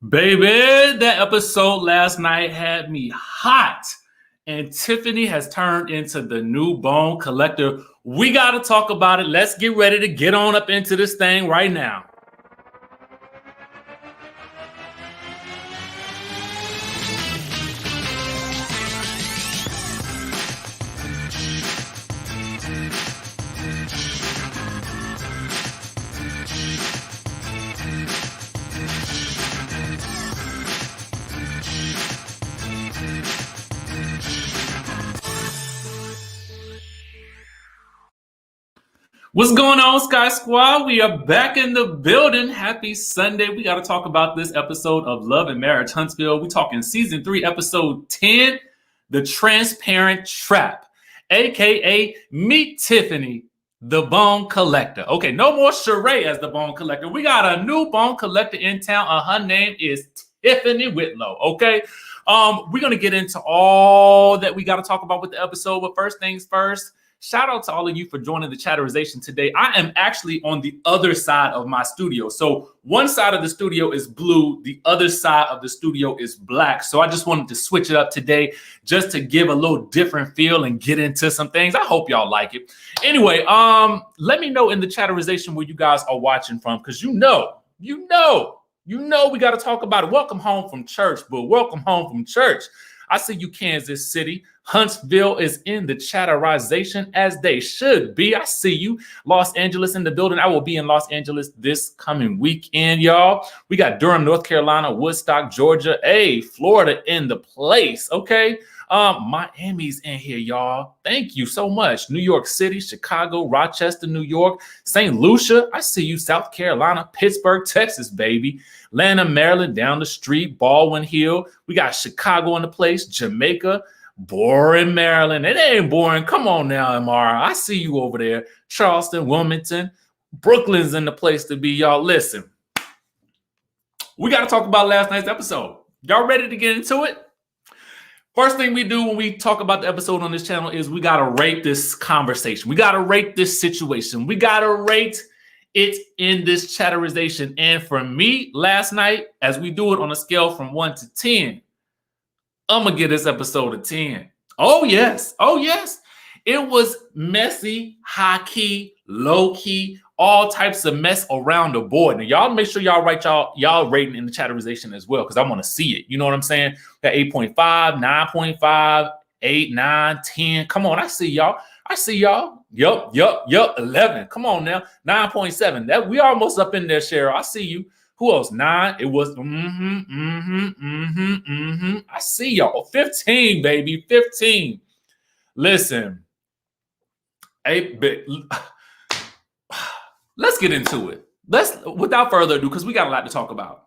Baby, that episode last night had me hot. And Tiffany has turned into the new bone collector. We got to talk about it. Let's get ready to get on up into this thing right now. What's going on, Skye Squad? We are back in the building. Happy Sunday. We got to talk about this episode of Love and Marriage Huntsville. We're talking season 3, episode 10, The Transparent Trap, aka Meet Tiffany, the Bone Collector. Okay, no more Sheree as the Bone Collector. We got a new Bone Collector in town. Her name is Tiffany Whitlow. Okay, we're gonna get into all that we got to talk about with the episode. But first things first. Shout out to all of you for joining the chatterization today. I am actually on the other side of my studio. So one side of the studio is blue. The other side of the studio is black. So I just wanted to switch it up today just to give a little different feel and get into some things. I hope y'all like it. Anyway, let me know in the chatterization where you guys are watching from, because you know, we got to talk about it. Welcome home from church, but welcome home from church. I see you, Kansas City. Huntsville is in the chatterization, as they should be. I see you. Los Angeles in the building. I will be in Los Angeles this coming weekend, y'all. We got Durham, North Carolina, Woodstock, Georgia, Florida in the place, okay? Miami's in here, y'all. Thank you so much. New York City, Chicago, Rochester, New York, St. Lucia. I see you. South Carolina, Pittsburgh, Texas, baby. Atlanta, Maryland, down the street, Baldwin Hill. We got Chicago in the place, Jamaica, boring Maryland. It ain't boring. Come on now, MR. I see you over there. Charleston, Wilmington, Brooklyn's in the place to be, y'all. Listen, we got to talk about last night's episode. Y'all ready to get into it? First thing we do when we talk about the episode on this channel is we got to rate this conversation. We got to rate this situation. We got to rate it in this chatterization. And for me, last night, as we do it on a scale from 1 to 10, I'm going to give this episode a 10. Oh, yes. Oh, yes. It was messy, high key, low key, all types of mess around the board. Now, y'all make sure y'all write y'all rating in the chatterization as well, because I want to see it. You know what I'm saying? Got 8.5, 9.5, 8, 9, 10. Come on. I see y'all. Yup. 11. Come on now. 9.7. That we almost up in there, Cheryl. I see you. Who else? 9. It was I see y'all. 15, baby. 15. Listen. Let's get into it. Without further ado, because we got a lot to talk about.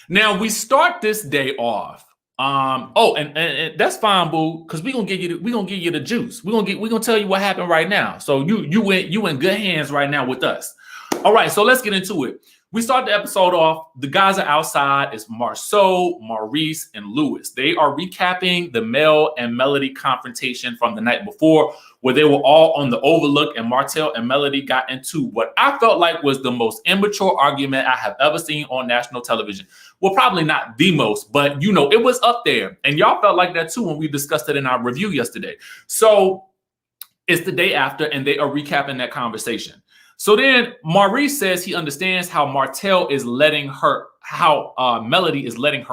Now we start this day off. And that's fine, boo, because we're gonna give you the juice. We're gonna tell you what happened right now. So you in good hands right now with us. All right, so let's get into it. We start the episode off. The guys are outside. It's Marceau, Maurice, and Lewis. They are recapping the Mel and Melody confrontation from the night before, where they were all on the overlook, and Martel and Melody got into what I felt like was the most immature argument I have ever seen on national television. Well, probably not the most, but it was up there. And y'all felt like that too when we discussed it in our review yesterday. So it's the day after, and they are recapping that conversation. So then Maurice says he understands how Melody is letting her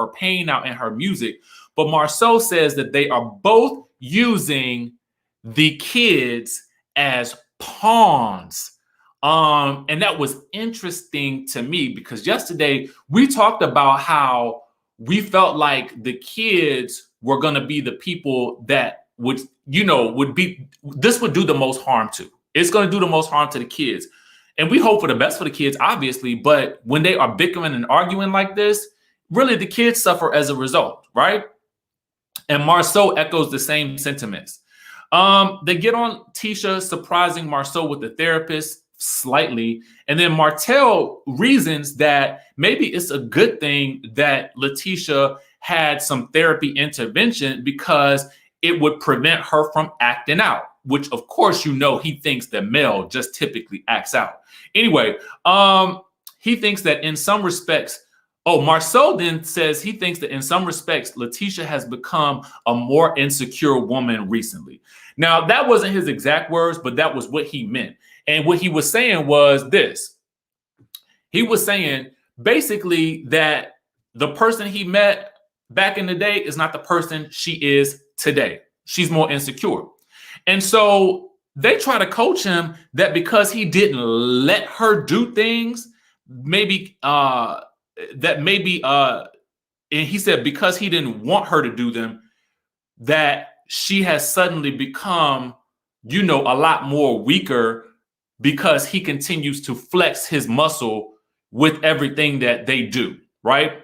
pain out in her music. But Marceau says that they are both using the kids as pawns. And that was interesting to me, because yesterday we talked about how we felt like the kids were going to be the people that would do the most harm to. It's going to do the most harm to the kids. And we hope for the best for the kids, obviously. But when they are bickering and arguing like this, really the kids suffer as a result, right? And Marceau echoes the same sentiments. They get on Tisha, surprising Marceau with the therapist slightly. And then Martel reasons that maybe it's a good thing that Letitia had some therapy intervention, because it would prevent her from acting out, which of course, he thinks that Mel just typically acts out. Anyway, he thinks that in some respects, Oh, Marcel then says he thinks that in some respects, Letitia has become a more insecure woman recently. Now, that wasn't his exact words, but that was what he meant. And what he was saying was this. He was saying basically that the person he met back in the day is not the person she is today. She's more insecure. And so they try to coach him that because he didn't let her do things, maybe and he said because he didn't want her to do them, that she has suddenly become, a lot more weaker because he continues to flex his muscle with everything that they do, right?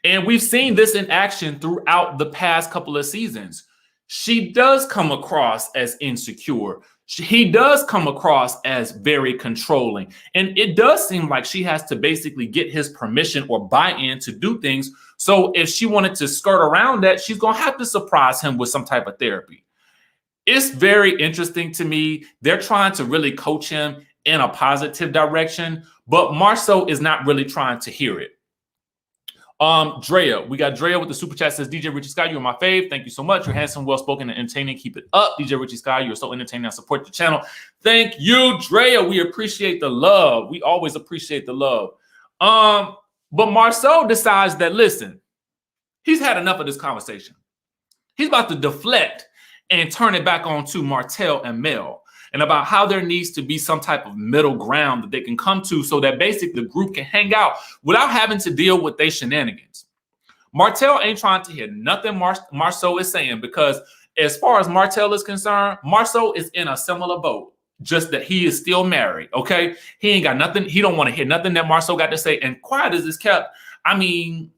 And we've seen this in action throughout the past couple of seasons. She does come across as insecure. He does come across as very controlling. And it does seem like she has to basically get his permission or buy-in to do things. So if she wanted to skirt around that, she's going to have to surprise him with some type of therapy. It's very interesting to me. They're trying to really coach him in a positive direction, but Marceau is not really trying to hear it. Drea, we got Drea with the super chat, says DJ Richie Skye, you're my fave. Thank you so much. You're handsome, well-spoken, and entertaining. Keep it up. DJ Richie Skye, you're so entertaining. I support the channel. Thank you, Drea. We appreciate the love. We always appreciate the love. But Marceau decides that, listen, he's had enough of this conversation. He's about to deflect and turn it back on to Martel and Mel, and about how there needs to be some type of middle ground that they can come to so that basically the group can hang out without having to deal with their shenanigans. Martel ain't trying to hear nothing Marceau is saying, because as far as Martel is concerned, Marceau is in a similar boat, just that he is still married, okay? He ain't got nothing. He don't want to hear nothing that Marceau got to say. And quiet as it's kept, I mean,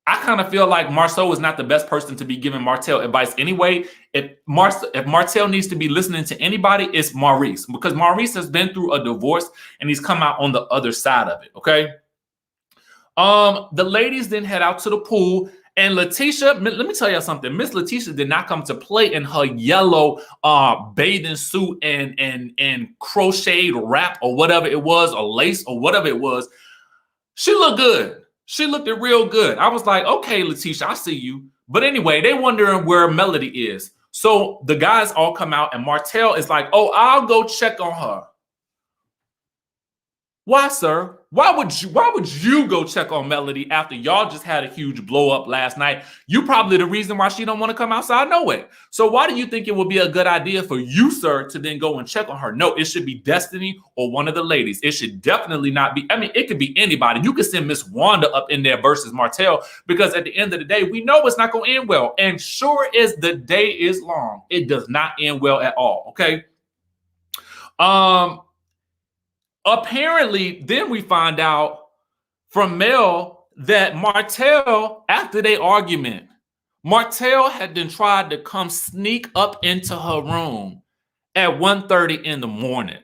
I kind of feel like Marceau is not the best person to be giving Martel advice anyway. If Martel needs to be listening to anybody, it's Maurice, because Maurice has been through a divorce and he's come out on the other side of it, okay? The ladies then head out to the pool, and Letitia, let me tell you something. Miss Letitia did not come to play in her yellow bathing suit and crocheted wrap or whatever it was, or lace or whatever it was. She looked good. She looked it real good. I was like, okay, Letitia, I see you. But anyway, they wondering where Melody is. So the guys all come out, and Martel is like, oh, I'll go check on her. Why, sir? Why would you go check on Melody after y'all just had a huge blow up last night? You probably the reason why she don't want to come outside no way. So why do you think it would be a good idea for you, sir, to then go and check on her? No, it should be Destiny or one of the ladies. It should definitely not be. I mean, it could be anybody. You could send Miss Wanda up in there versus Martel, because at the end of the day, we know it's not going to end well. And sure as the day is long, it does not end well at all. Okay. Apparently, then we find out from Mel that Martel, after their argument, Martel had then tried to come sneak up into her room at 1:30 in the morning.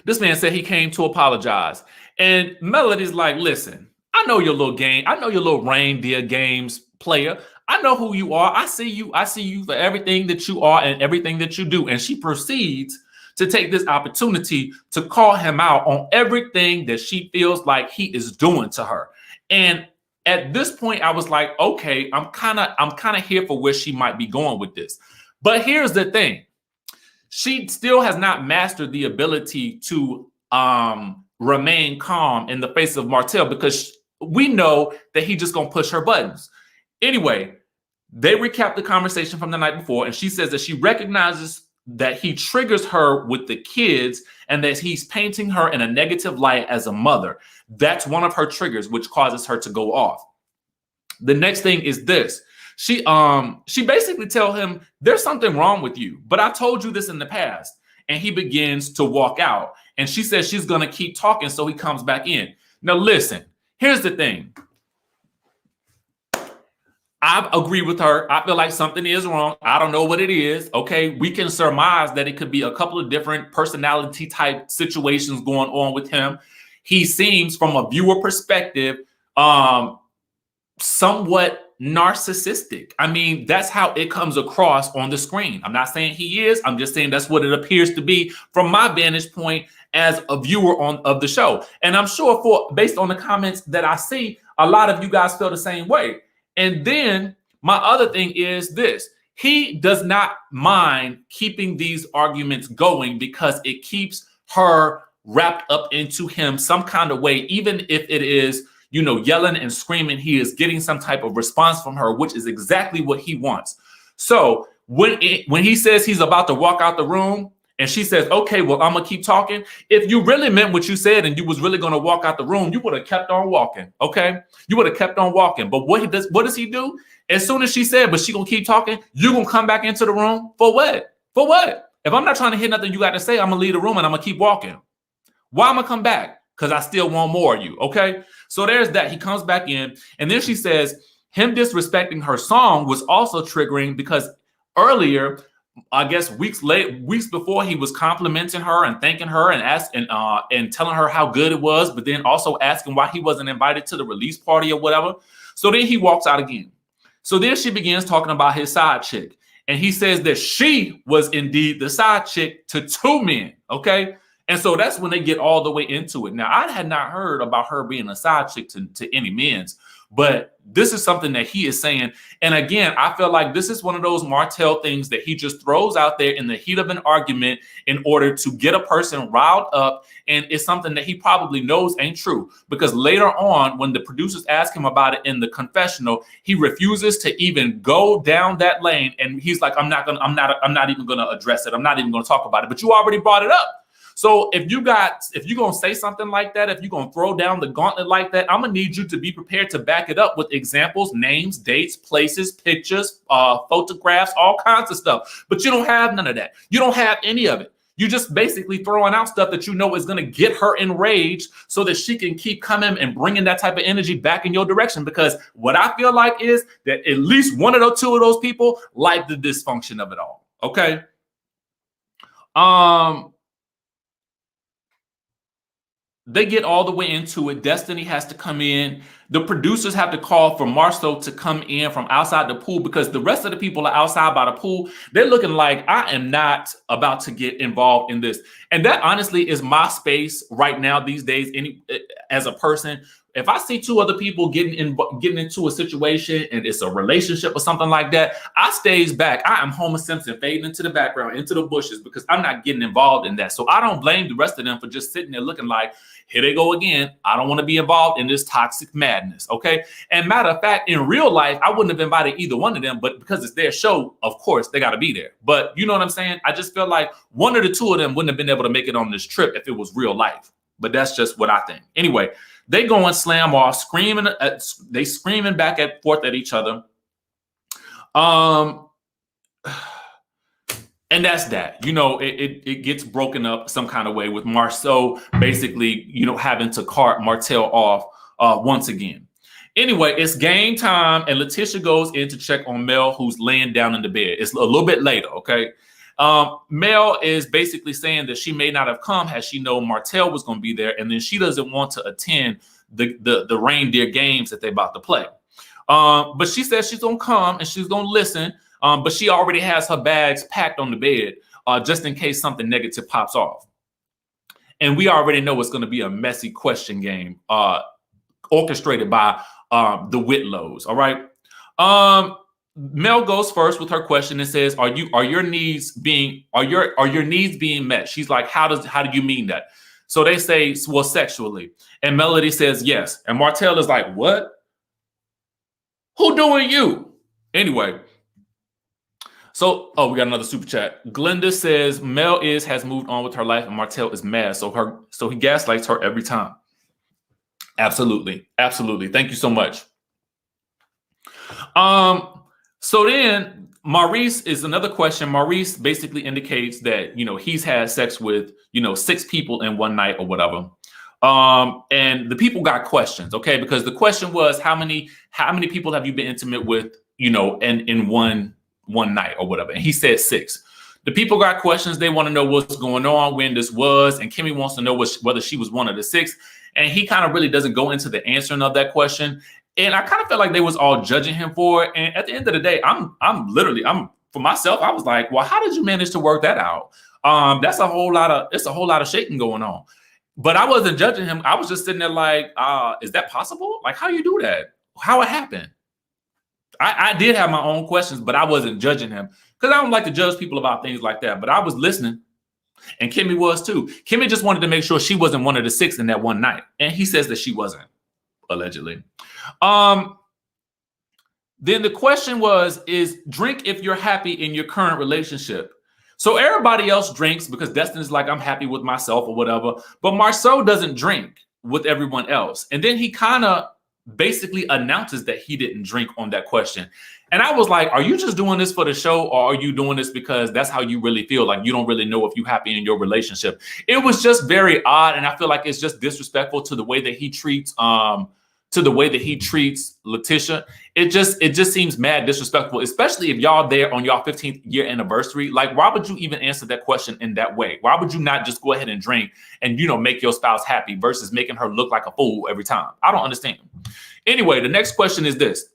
This man said he came to apologize. And Melody's like, listen, I know your little game. I know your little reindeer games player. I know who you are. I see you. I see you for everything that you are and everything that you do. And she proceeds to take this opportunity to call him out on everything that she feels like he is doing to her. And at this point, I was like, okay, I'm kind of here for where she might be going with this. But here's the thing. She still has not mastered the ability to remain calm in the face of Martel, because we know that he's just going to push her buttons. Anyway, they recap the conversation from the night before, and she says that she recognizes that he triggers her with the kids and that he's painting her in a negative light as a mother. That's one of her triggers, which causes her to go off. The next thing is this. She basically tells him, there's something wrong with you, but I told you this in the past. And he begins to walk out. And she says she's going to keep talking, so he comes back in. Now, listen, here's the thing. I agree with her. I feel like something is wrong. I don't know what it is. Okay, we can surmise that it could be a couple of different personality type situations going on with him. He seems, from a viewer perspective, somewhat narcissistic. I mean, that's how it comes across on the screen. I'm not saying he is. I'm just saying that's what it appears to be from my vantage point as a viewer of the show. And I'm sure based on the comments that I see, a lot of you guys feel the same way. And then my other thing is this. He does not mind keeping these arguments going because it keeps her wrapped up into him some kind of way, even if it is, yelling and screaming. He is getting some type of response from her, which is exactly what he wants. So when he says he's about to walk out the room and she says, okay, well, I'm going to keep talking. If you really meant what you said and you was really going to walk out the room, you would have kept on walking. Okay. You would have kept on walking. But what does he do? As soon as she said, but she going to keep talking, you're going to come back into the room for what? For what? If I'm not trying to hear nothing you got to say, I'm going to leave the room and I'm going to keep walking. Why am I come back? Because I still want more of you. Okay. So there's that. He comes back in and then she says him disrespecting her song was also triggering because earlier, I guess weeks before, he was complimenting her and thanking her and telling her how good it was, but then also asking why he wasn't invited to the release party or whatever. So then he walks out again. So then she begins talking about his side chick. And he says that she was indeed the side chick to two men. Okay. And so that's when they get all the way into it. Now, I had not heard about her being a side chick to any men's, but this is something that he is saying. And again, I feel like this is one of those Martel things that he just throws out there in the heat of an argument in order to get a person riled up. And it's something that he probably knows ain't true, because later on, when the producers ask him about it in the confessional, he refuses to even go down that lane. And he's like, I'm not even going to address it. I'm not even going to talk about it. But you already brought it up. So if you're going to say something like that, if you're going to throw down the gauntlet like that, I'm going to need you to be prepared to back it up with examples, names, dates, places, pictures, photographs, all kinds of stuff. But you don't have none of that. You don't have any of it. You're just basically throwing out stuff that you know is going to get her enraged so that she can keep coming and bringing that type of energy back in your direction. Because what I feel like is that at least one of those two of those people like the dysfunction of it all. Okay. They get all the way into it. Destiny has to come in. The producers have to call for Marcel to come in from outside the pool because the rest of the people are outside by the pool. They're looking like, I am not about to get involved in this. And that honestly is my space right now these days. As a person, if I see two other people getting into a situation and it's a relationship or something like that, I stays back. I am Homer Simpson fading into the background, into the bushes, because I'm not getting involved in that. So I don't blame the rest of them for just sitting there looking like, here they go again. I don't want to be involved in this toxic madness. Okay. And matter of fact, in real life, I wouldn't have invited either one of them, but because it's their show, of course, they got to be there. But you know what I'm saying? I just feel like one of the two of them wouldn't have been able to make it on this trip if it was real life. But that's just what I think. Anyway, they go and slam off, screaming. They screaming back and forth at each other. And that's that. It gets broken up some kind of way with Marceau basically, having to cart Martel off once again. Anyway, it's game time, and Letitia goes in to check on Mel, who's laying down in the bed. It's a little bit later, okay? Mel is basically saying that she may not have come had she known Martel was going to be there, and then she doesn't want to attend the reindeer games that they're about to play. But she says she's going to come and she's going to listen, but she already has her bags packed on the bed just in case something negative pops off. And we already know it's going to be a messy question game orchestrated by the Whitlows. All right. Mel goes first with her question and says, "Are your needs being met?" She's like, "How do you mean that?" So they say, "Well, sexually." And Melody says, "Yes." And Martel is like, "What? Who doing you?" Anyway. So, we got another super chat. Glenda says Mel has moved on with her life and Martel is mad. So he gaslights her every time. Absolutely. Absolutely. Thank you so much. So then Maurice is another question. Maurice basically indicates that, he's had sex with, 6 people in one night or whatever. And the people got questions, okay? Because the question was, how many people have you been intimate with, in one night or whatever? And he said 6. The people got questions. They want to know what's going on, when this was, and Kimmy wants to know whether she was one of the 6. And he kind of really doesn't go into the answering of that question. And I kind of felt like they was all judging him for it. And at the end of the day, I'm for myself, I was like, well, how did you manage to work that out? It's a whole lot of shaking going on. But I wasn't judging him. I was just sitting there like, is that possible? Like, how you do that? How it happened? I did have my own questions, but I wasn't judging him because I don't like to judge people about things like that. But I was listening, and Kimmy was too. Kimmy just wanted to make sure she wasn't one of the 6 in that one night, and he says that she wasn't, allegedly. Then the question is drink if you're happy in your current relationship. So everybody else drinks because Destiny's like, I'm happy with myself or whatever. But Marceau doesn't drink with everyone else. And then he kind of basically announces that he didn't drink on that question. And I was like, are you just doing this for the show, or are you doing this because that's how you really feel? Like, you don't really know if you're happy in your relationship. It was just very odd. And I feel like it's just disrespectful to the way that he treats Letitia. It just seems mad disrespectful, especially if y'all there on y'all 15th year anniversary. Like, why would you even answer that question in that way? Why would you not just go ahead and drink and, make your spouse happy versus making her look like a fool every time? I don't understand. Anyway, the next question is this.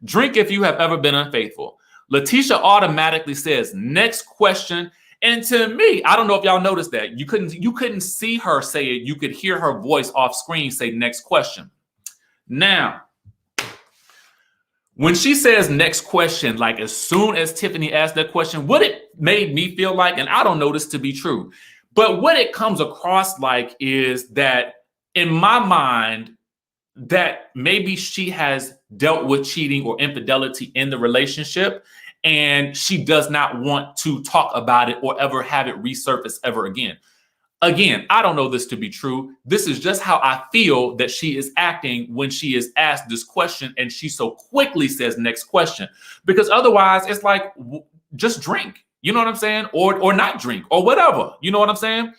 Drink if you have ever been unfaithful. Letitia automatically says, next question. And to me, I don't know if y'all noticed that. You couldn't see her say it. You could hear her voice off screen say next question. Now, when she says next question, like as soon as Tiffany asked that question, what it made me feel like, and I don't know this to be true, but what it comes across like is that in my mind, that maybe she has dealt with cheating or infidelity in the relationship, and she does not want to talk about it or ever have it resurface ever again. Again, I don't know this to be true. This is just how I feel that she is acting when she is asked this question and she so quickly says next question. Because otherwise, it's like, just drink. You know what I'm saying? Or not drink or whatever. You know what I'm saying?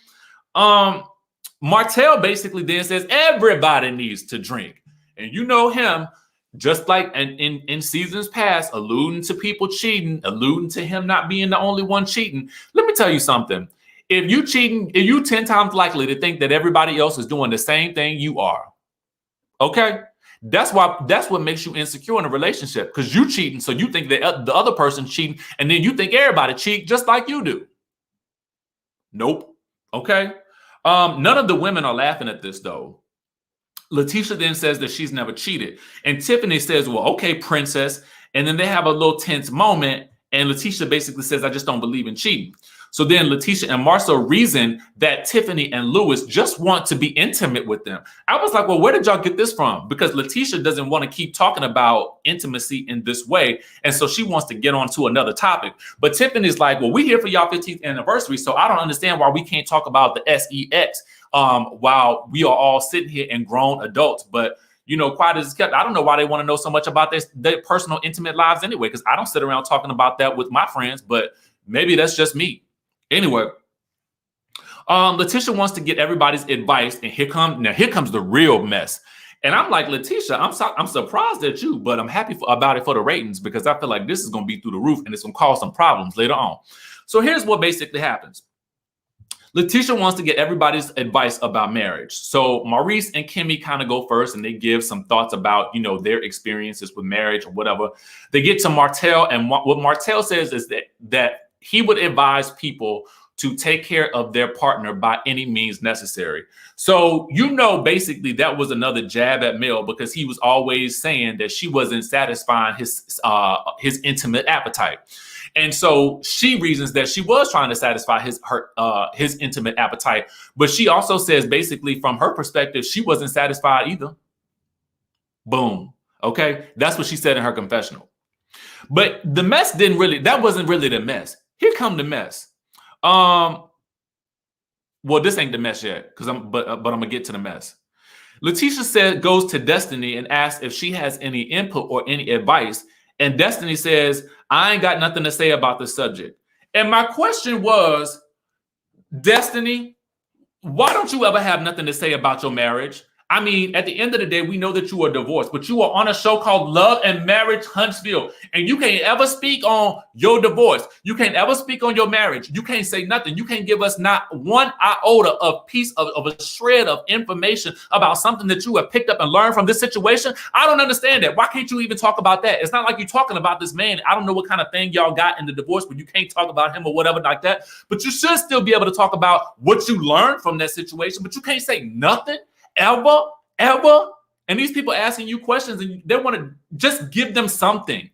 Martel basically then says everybody needs to drink. And you know him, just like in seasons past, alluding to people cheating, alluding to him not being the only one cheating. Let me tell you something. If you cheating, if you 10 times likely to think that everybody else is doing the same thing you are. Okay? That's what makes you insecure in a relationship, because you cheating, so you think that the other person cheating, and then you think everybody cheat just like you do. Nope. Okay? None of the women are laughing at this, though. Letitia then says that she's never cheated. And Tiffany says, well, okay, princess. And then they have a little tense moment. And Letitia basically says, I just don't believe in cheating. So then Letitia and Marceau reason that Tiffany and Louis just want to be intimate with them. I was like, well, where did y'all get this from? Because Letitia doesn't want to keep talking about intimacy in this way. And so she wants to get on to another topic. But Tiffany's like, well, we're here for y'all 15th anniversary. So I don't understand why we can't talk about the sex while we are all sitting here and grown adults. But quiet as it's kept. I don't know why they want to know so much about their personal, intimate lives anyway, because I don't sit around talking about that with my friends, but maybe that's just me. Anyway, Letitia wants to get everybody's advice, and here comes the real mess. And I'm like, Letitia, I'm surprised at you, but I'm happy about it for the ratings, because I feel like this is going to be through the roof and it's going to cause some problems later on. So here's what basically happens. Letitia wants to get everybody's advice about marriage. So Maurice and Kimmy kind of go first, and they give some thoughts about, their experiences with marriage or whatever. They get to Martel, and what Martel says is that he would advise people to take care of their partner by any means necessary. So, basically that was another jab at Mel, because he was always saying that she wasn't satisfying his intimate appetite. And so she reasons that she was trying to satisfy his intimate appetite. But she also says, basically, from her perspective, she wasn't satisfied either. Boom. Okay. That's what she said in her confessional. But the mess that wasn't really the mess. Here come the mess. Well, this ain't the mess yet, but I'm gonna get to the mess. Letitia goes to Destiny and asks if she has any input or any advice. And Destiny says, I ain't got nothing to say about the subject. And my question was, Destiny, why don't you ever have nothing to say about your marriage? I mean, at the end of the day, we know that you are divorced, but you are on a show called Love and Marriage Huntsville, and you can't ever speak on your divorce. You can't ever speak on your marriage. You can't say nothing. You can't give us not one iota of piece of a shred of information about something that you have picked up and learned from this situation. I don't understand that. Why can't you even talk about that? It's not like you're talking about this man. I don't know what kind of thing y'all got in the divorce, but you can't talk about him or whatever like that. But you should still be able to talk about what you learned from that situation, but you can't say nothing. Ever. And these people asking you questions and they want to just give them something.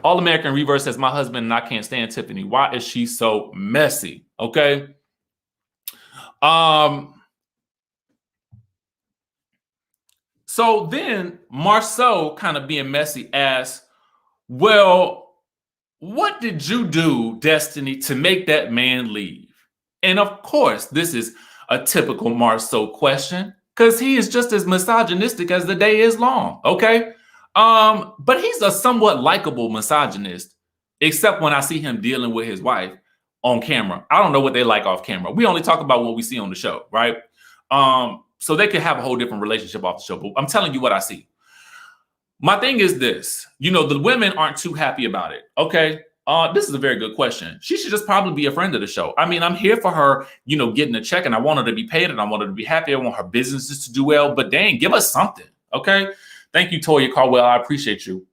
All American Reverse says, my husband and I can't stand Tiffany. Why is she so messy? Okay. So then Marcel, kind of being messy, asks, well, what did you do, Destiny, to make that man leave? And of course, this is a typical Marceau question because he is just as misogynistic as the day is long, okay? But he's a somewhat likable misogynist, except when I see him dealing with his wife on camera. I don't know what they like off camera. We only talk about what we see on the show, right? So they could have a whole different relationship off the show, but I'm telling you what I see. My thing is this, the women aren't too happy about it, okay? This is a very good question. She should just probably be a friend of the show. I mean, I'm here for her, getting a check, and I want her to be paid, and I want her to be happy. I want her businesses to do well, but dang, give us something, okay? Thank you, Toya Caldwell. I appreciate you.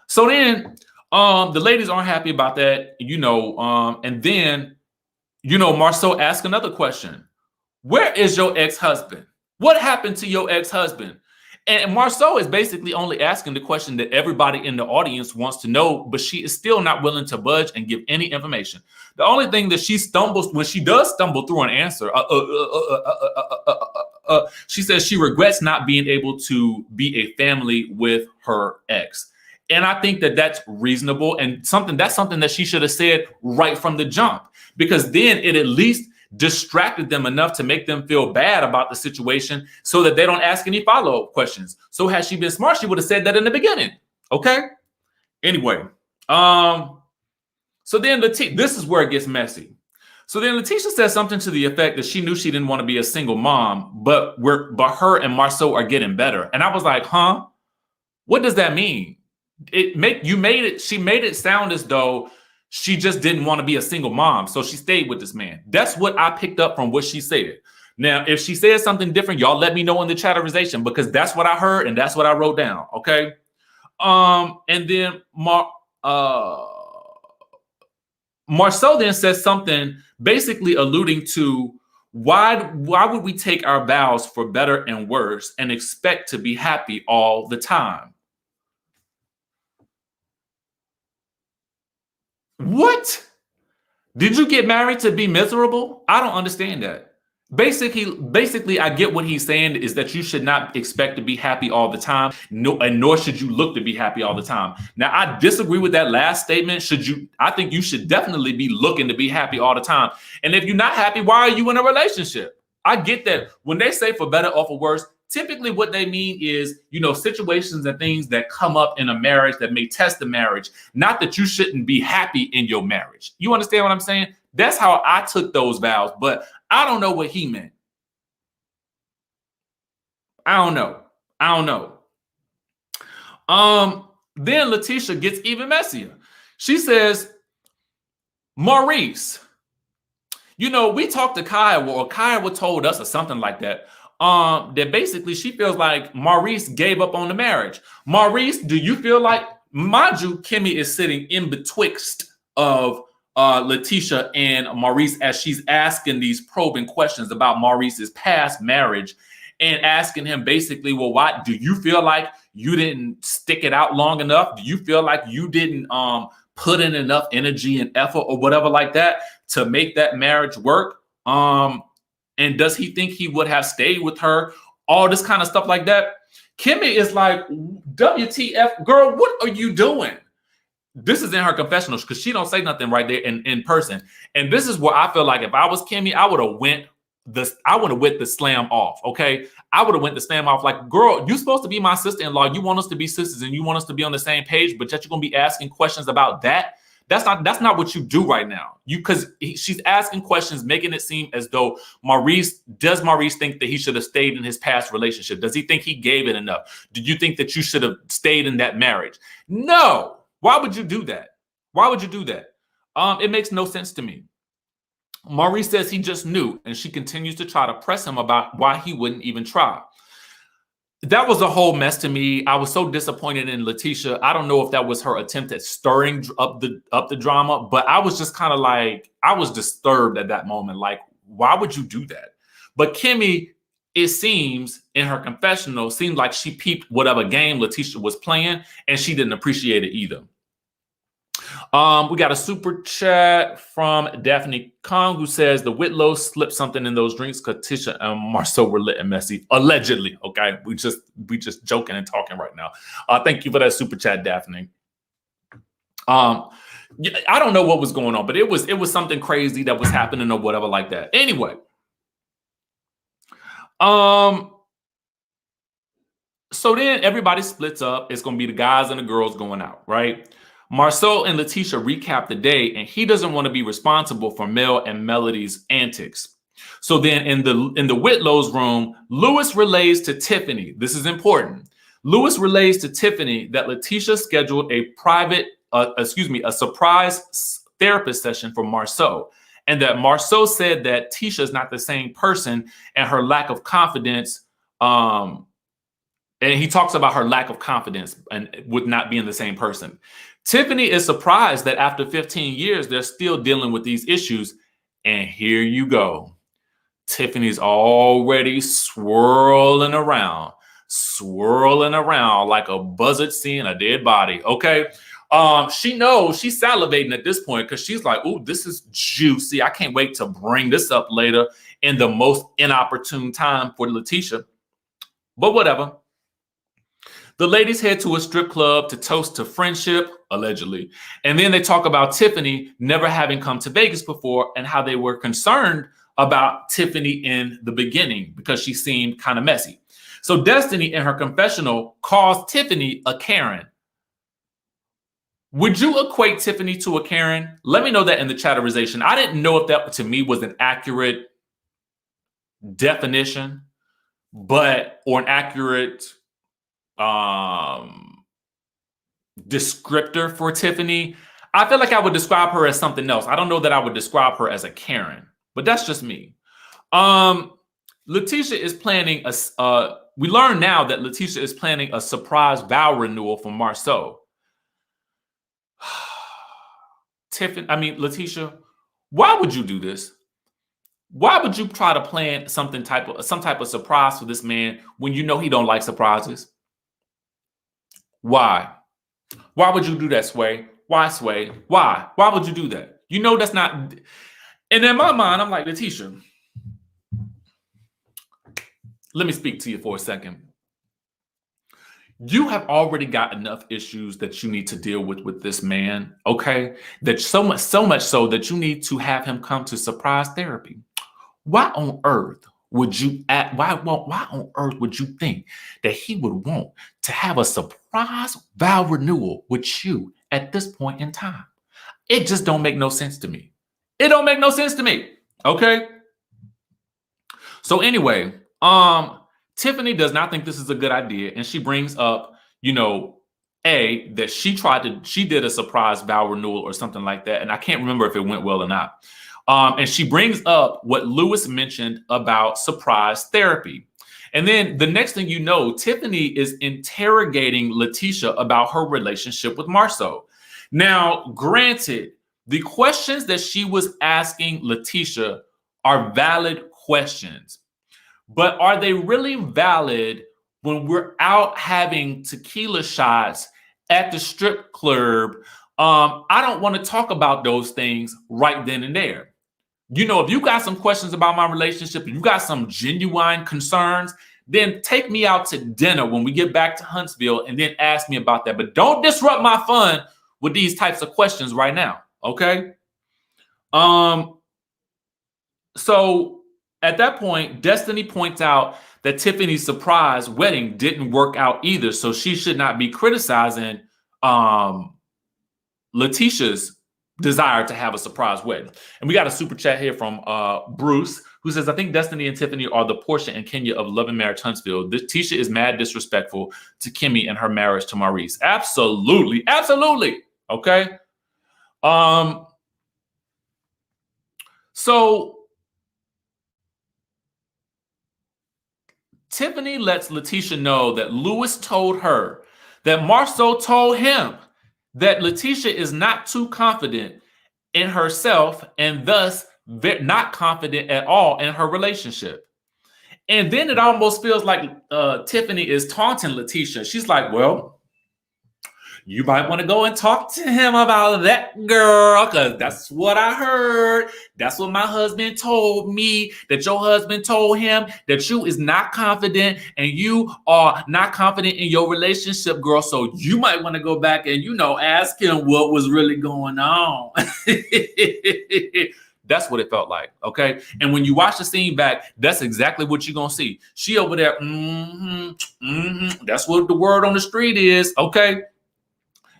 So then, the ladies aren't happy about that, and then, Marceau asked another question. Where is your ex-husband? What happened to your ex-husband? And Marceau is basically only asking the question that everybody in the audience wants to know, but she is still not willing to budge and give any information. The only thing that she stumbles, when she does stumble through an answer, she says she regrets not being able to be a family with her ex. And I think that that's reasonable and that's something that she should have said right from the jump, because then it at least distracted them enough to make them feel bad about the situation so that they don't ask any follow-up questions. So had she been smart, she would have said that in the beginning. Okay. Anyway, so then this is where it gets messy. So then Letitia says something to the effect that she knew she didn't want to be a single mom, but her and Marceau are getting better. And I was like, huh? What does that mean? She made it sound as though she just didn't want to be a single mom, so she stayed with this man. That's what I picked up from what she said. Now, if she says something different, y'all let me know in the chatterization, because that's what I heard and that's what I wrote down, okay? And then Marceau then says something basically alluding to why would we take our vows for better and worse and expect to be happy all the time? What? Did you get married to be miserable? I don't understand that. Basically, I get what he's saying is that you should not expect to be happy all the time, nor should you look to be happy all the time. Now, I disagree with that last statement. I think you should definitely be looking to be happy all the time. And if you're not happy, why are you in a relationship? I get that. When they say for better or for worse, typically what they mean is, situations and things that come up in a marriage that may test the marriage, not that you shouldn't be happy in your marriage. You understand what I'm saying? That's how I took those vows, but I don't know what he meant. I don't know. Then Letitia gets even messier. She says, Maurice, we talked to Kyle, or Kyle told us or something like that. That basically she feels like Maurice gave up on the marriage. Maurice, do you feel like, mind you, Kimmy is sitting in betwixt of Letitia and Maurice as she's asking these probing questions about Maurice's past marriage and asking him basically, well, why do you feel like you didn't stick it out long enough? Do you feel like you didn't put in enough energy and effort or whatever like that to make that marriage work? And does he think he would have stayed with her? All this kind of stuff like that. Kimmy is like, WTF, girl, what are you doing? This is in her confessionals because she don't say nothing right there in person. And this is where I feel like if I was Kimmy, I would have went the slam off, okay? I would have went the slam off like, girl, you're supposed to be my sister-in-law. You want us to be sisters and you want us to be on the same page, but yet you're going to be asking questions about that? That's not what you do right now. Because she's asking questions, making it seem as though Maurice think that he should have stayed in his past relationship? Does he think he gave it enough? Do you think that you should have stayed in that marriage? No. Why would you do that? Why would you do that? It makes no sense to me. Maurice says he just knew, and she continues to try to press him about why he wouldn't even try. That was a whole mess to me. I was so disappointed in Letitia. I don't know if that was her attempt at stirring up the drama, but I was just kind of like, I was disturbed at that moment. Like, why would you do that? But Kimmy, it seems in her confessional, seemed like she peeped whatever game Letitia was playing, and she didn't appreciate it either. We got a super chat from Daphne Kong who says the Whitlows slipped something in those drinks because Tisha and Marceau were lit and messy. Allegedly, okay? We just joking and talking right now. Thank you for that super chat, Daphne. I don't know what was going on, but it was something crazy that was happening or whatever like that. Anyway, so then everybody splits up. It's gonna be the guys and the girls going out, right? Marceau and Letitia recap the day, and he doesn't want to be responsible for Mel and Melody's antics. So then in the Whitlow's room, Lewis relays to Tiffany. This is important. Lewis relays to Tiffany that Letitia scheduled a surprise therapist session for Marceau, and that Marceau said that Tisha is not the same person and her lack of confidence. And he talks about her lack of confidence and with not being the same person. Tiffany is surprised that after 15 years, they're still dealing with these issues. And here you go. Tiffany's already swirling around like a buzzard seeing a dead body. Okay. She knows she's salivating at this point because she's like, "Ooh, this is juicy. I can't wait to bring this up later in the most inopportune time for Letitia." But whatever. The ladies head to a strip club to toast to friendship, allegedly. And then they talk about Tiffany never having come to Vegas before and how they were concerned about Tiffany in the beginning because she seemed kind of messy. So Destiny in her confessional calls Tiffany a Karen. Would you equate Tiffany to a Karen? Let me know that in the chatterization. I didn't know if that to me was an accurate definition, or an accurate descriptor for Tiffany. I feel like I would describe her as something else. I don't know that I would describe her as a Karen, but that's just me. Letitia is planning we learn now that Letitia is planning a surprise vow renewal for Marceau. Letitia, why would you do this? Why would you try to plan some type of surprise for this man when you know he don't like surprises? Why? Why would you do that, Sway? Why, Sway? Why? Why would you do that? You know that's not. And in my mind, I'm like, Letitia, let me speak to you for a second. You have already got enough issues that you need to deal with this man, okay? That so much so that you need to have him come to surprise therapy. Why on earth would you think that he would want to have a surprise vow renewal with you at this point in time? It just don't make no sense to me. It don't make no sense to me. Okay. So anyway, Tiffany does not think this is a good idea, and she brings up, that she did a surprise vow renewal or something like that, and I can't remember if it went well or not. And she brings up what Lewis mentioned about surprise therapy. And then the next thing you know, Tiffany is interrogating Letitia about her relationship with Marceau. Now, granted, the questions that she was asking Letitia are valid questions, but are they really valid when we're out having tequila shots at the strip club? I don't want to talk about those things right then and there. If you got some questions about my relationship, if you got some genuine concerns, then take me out to dinner when we get back to Huntsville and then ask me about that. But don't disrupt my fun with these types of questions right now, okay? So at that point, Destiny points out that Tiffany's surprise wedding didn't work out either, so she should not be criticizing Letitia's desire to have a surprise wedding. And we got a super chat here from Bruce, who says, I think Destiny and Tiffany are the Portia and Kenya of Love and Marriage Huntsville. Tisha is mad disrespectful to Kimmy and her marriage to Maurice. Absolutely. Absolutely. Okay. So Tiffany lets Letitia know that Louis told her that Marceau told him that Letitia is not too confident in herself and thus not confident at all in her relationship. And then it almost feels like Tiffany is taunting Letitia. She's like, well, you might want to go and talk to him about that, girl, because that's what I heard. That's what my husband told me, that your husband told him that you is not confident and you are not confident in your relationship, girl. So you might want to go back and, ask him what was really going on. That's what it felt like, okay? And when you watch the scene back, that's exactly what you're going to see. She over there, that's what the word on the street is, okay?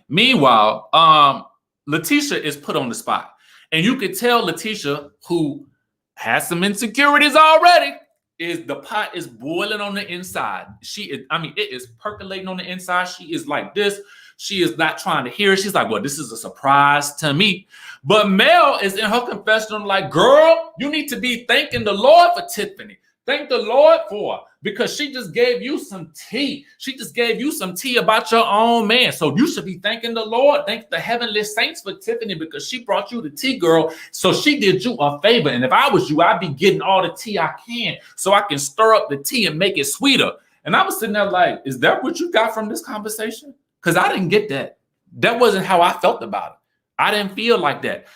Meanwhile, Letitia is put on the spot. And you could tell Letitia, who has some insecurities already, is the pot is boiling on the inside. It is percolating on the inside. She is like this. She is not trying to hear it. She's like, well, this is a surprise to me. But Mel is in her confessional like, girl, you need to be thanking the Lord for Tiffany. Thank the Lord for her, because she just gave you some tea. She just gave you some tea about your own man. So you should be thanking the Lord. Thank the heavenly saints for Tiffany, because she brought you the tea, girl. So she did you a favor. And if I was you, I'd be getting all the tea I can so I can stir up the tea and make it sweeter. And I was sitting there like, is that what you got from this conversation? Because I didn't get that. That wasn't how I felt about it. I didn't feel like that.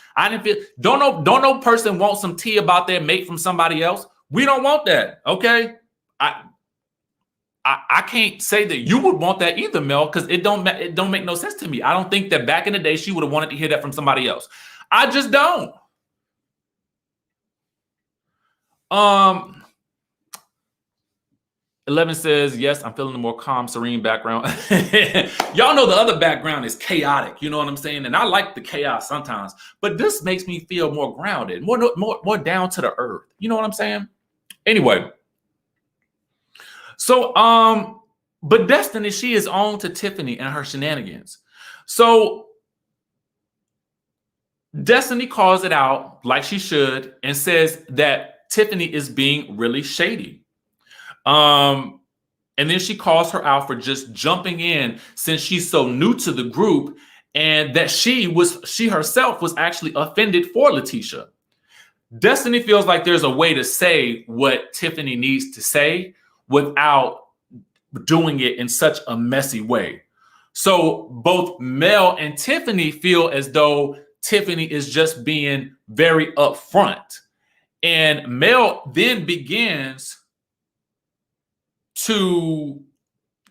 Don't no person want some tea about their mate from somebody else. We don't want that, okay? I can't say that you would want that either, Mel, because it don't make no sense to me. I don't think that back in the day she would have wanted to hear that from somebody else. I just don't. 11 says, yes, I'm feeling the more calm, serene background. Y'all know the other background is chaotic, you know what I'm saying? And I like the chaos sometimes, but this makes me feel more grounded, more down to the earth. You know what I'm saying? Anyway, so, but Destiny, she is on to Tiffany and her shenanigans. So Destiny calls it out like she should and says that Tiffany is being really shady. And then she calls her out for just jumping in since she's so new to the group, and that she herself was actually offended for Letitia. Destiny feels like there's a way to say what Tiffany needs to say without doing it in such a messy way. So both Mel and Tiffany feel as though Tiffany is just being very upfront. And Mel then begins to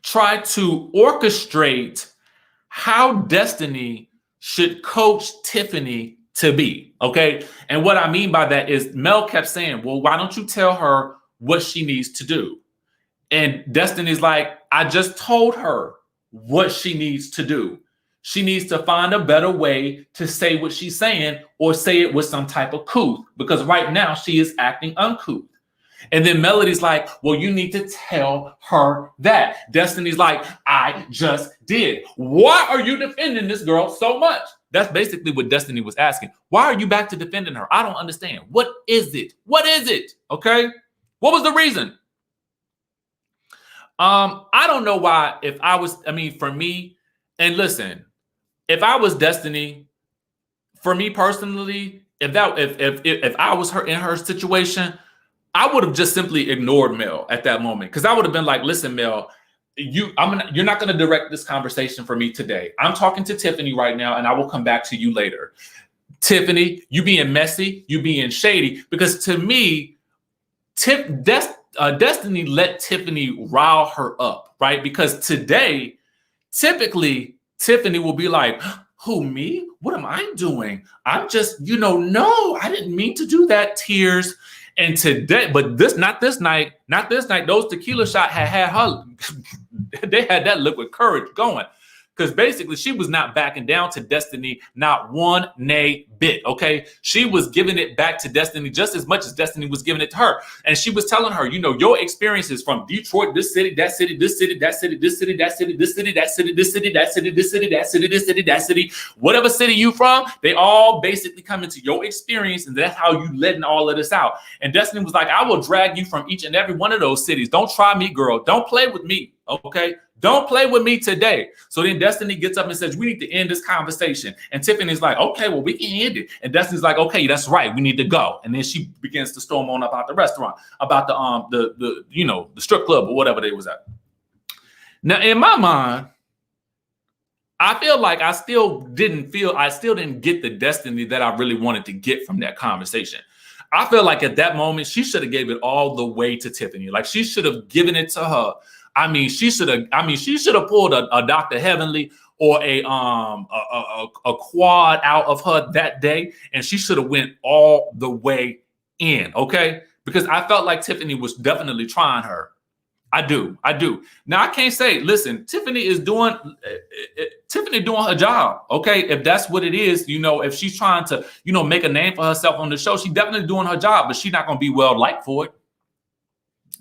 try to orchestrate how Destiny should coach Tiffany to be, okay? And what I mean by that is Mel kept saying, well, why don't you tell her what she needs to do? And Destiny's like, I just told her what she needs to do. She needs to find a better way to say what she's saying, or say it with some type of couth, because right now she is acting uncouth. And then Melody's like, well, you need to tell her that. Destiny's like, I just did. Why are you defending this girl so much? That's basically what Destiny was asking. Why are you back to defending her? I don't understand. What is it? What is it? Okay. What was the reason? I don't know why. For me, and listen, if I was Destiny, for me personally, if I was in her situation, I would have just simply ignored Mel at that moment, because I would have been like, listen, Mel, you're not going to direct this conversation for me today. I'm talking to Tiffany right now, and I will come back to you later. Tiffany, you being messy, you being shady, because to me, Destiny let Tiffany rile her up, right? Because today, typically, Tiffany will be like, who, me? What am I doing? I'm just, no, I didn't mean to do that, tears. And today, but not this night, those tequila shots had her, they had that liquid courage going. Because basically she was not backing down to Destiny, not one nay bit, okay? She was giving it back to Destiny just as much as Destiny was giving it to her. And she was telling her, you know, your experiences from Detroit, this city, that city, this city, that city, this city, that city, this city, that city, this city, that city, this city, that city, this city, that city, whatever city you from, they all basically come into your experience, and that's how you letting all of this out. And Destiny was like, I will drag you from each and every one of those cities. Don't try me, girl. Don't play with me, okay? Don't play with me today. So then Destiny gets up and says, we need to end this conversation. And Tiffany's like, okay, well, we can end it. And Destiny's like, okay, that's right. We need to go. And then she begins to storm on about the restaurant, about the you know, the strip club or whatever they was at. Now, in my mind, I feel like I still didn't get the Destiny that I really wanted to get from that conversation. I feel like at that moment, she should have gave it all the way to Tiffany. Like, she should have given it to her. I mean, she should have pulled a Dr. Heavenly or a quad out of her that day, and she should have went all the way in, okay? Because I felt like Tiffany was definitely trying her. I do. Now, I can't say, listen, Tiffany doing her job, okay? If that's what it is, you know, if she's trying to, you know, make a name for herself on the show, she's definitely doing her job, but she's not going to be well liked for it.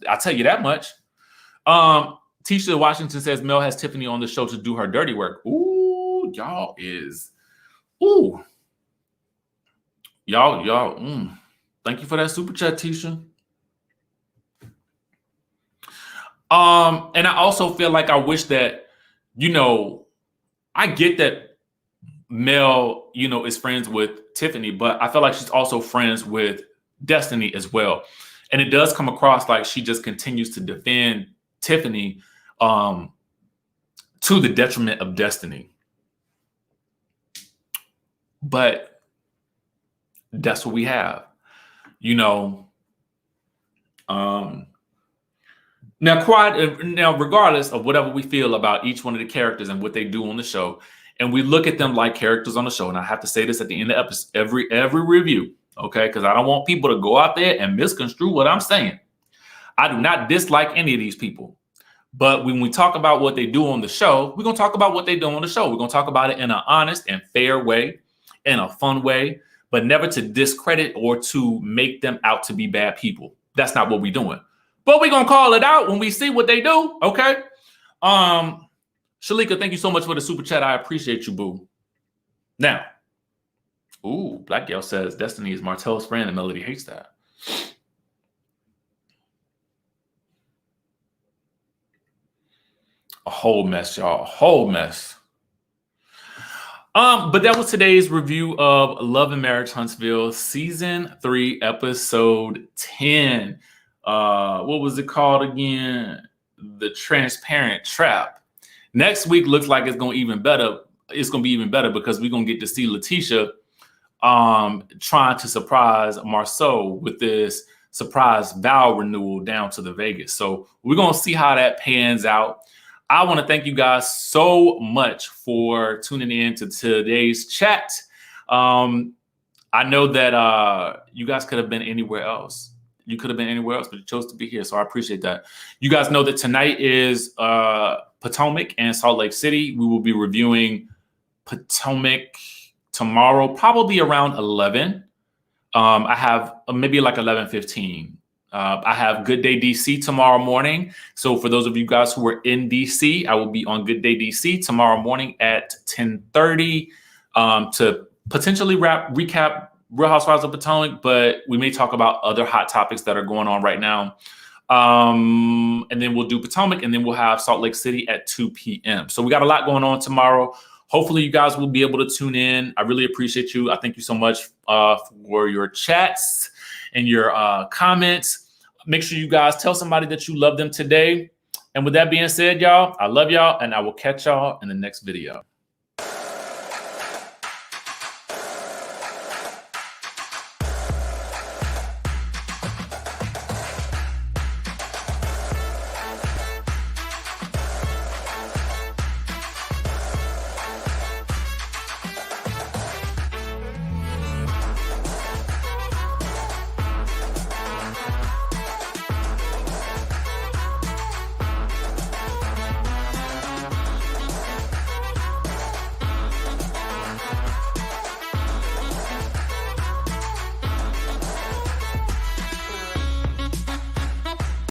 I'll tell you that much. Tisha Washington says Mel has Tiffany on the show to do her dirty work. Ooh, y'all. Thank you for that super chat, Tisha. And I also feel like I wish that, you know, I get that Mel, you know, is friends with Tiffany, but I feel like she's also friends with Destiny as well. And it does come across like she just continues to defend Tiffany to the detriment of Destiny. But that's what we have, you know. Now, regardless of whatever we feel about each one of the characters and what they do on the show, and we look at them like characters on the show, and I have to say this at the end of episode, every review, okay? Because I don't want people to go out there and misconstrue what I'm saying. I do not dislike any of these people. But when we talk about what they do on the show, we're going to talk about what they do on the show. We're going to talk about it in an honest and fair way, in a fun way, but never to discredit or to make them out to be bad people. That's not what we're doing. But we're going to call it out when we see what they do, okay? Shalika, thank you so much for the super chat. I appreciate you, boo. Now, Black Girl says Destiny is Martel's friend and Melody hates that. A whole mess, y'all. A whole mess. But that was today's review of Love and Marriage Huntsville, Season 3, Episode 10. What was it called again? The Transparent Trap. Next week looks like it's going to be even better. It's going to be even better because we're going to get to see Letitia trying to surprise Marceau with this surprise vow renewal down to the Vegas. So we're going to see how that pans out. I want to thank you guys so much for tuning in to today's chat. I know that you guys could have been anywhere else. You could have been anywhere else, but you chose to be here. So I appreciate that. You guys know that tonight is Potomac and Salt Lake City. We will be reviewing Potomac tomorrow, probably around 11. I have maybe like 11:15. I have Good Day DC tomorrow morning. So for those of you guys who are in DC, I will be on Good Day DC tomorrow morning at 10:30 to potentially recap Real Housewives of Potomac, but we may talk about other hot topics that are going on right now. And then we'll do Potomac, and then we'll have Salt Lake City at 2 p.m. So we got a lot going on tomorrow. Hopefully you guys will be able to tune in. I really appreciate you. I thank you so much for your chats and your comments. Make sure you guys tell somebody that you love them today. And with that being said, y'all, I love y'all, and I will catch y'all in the next video.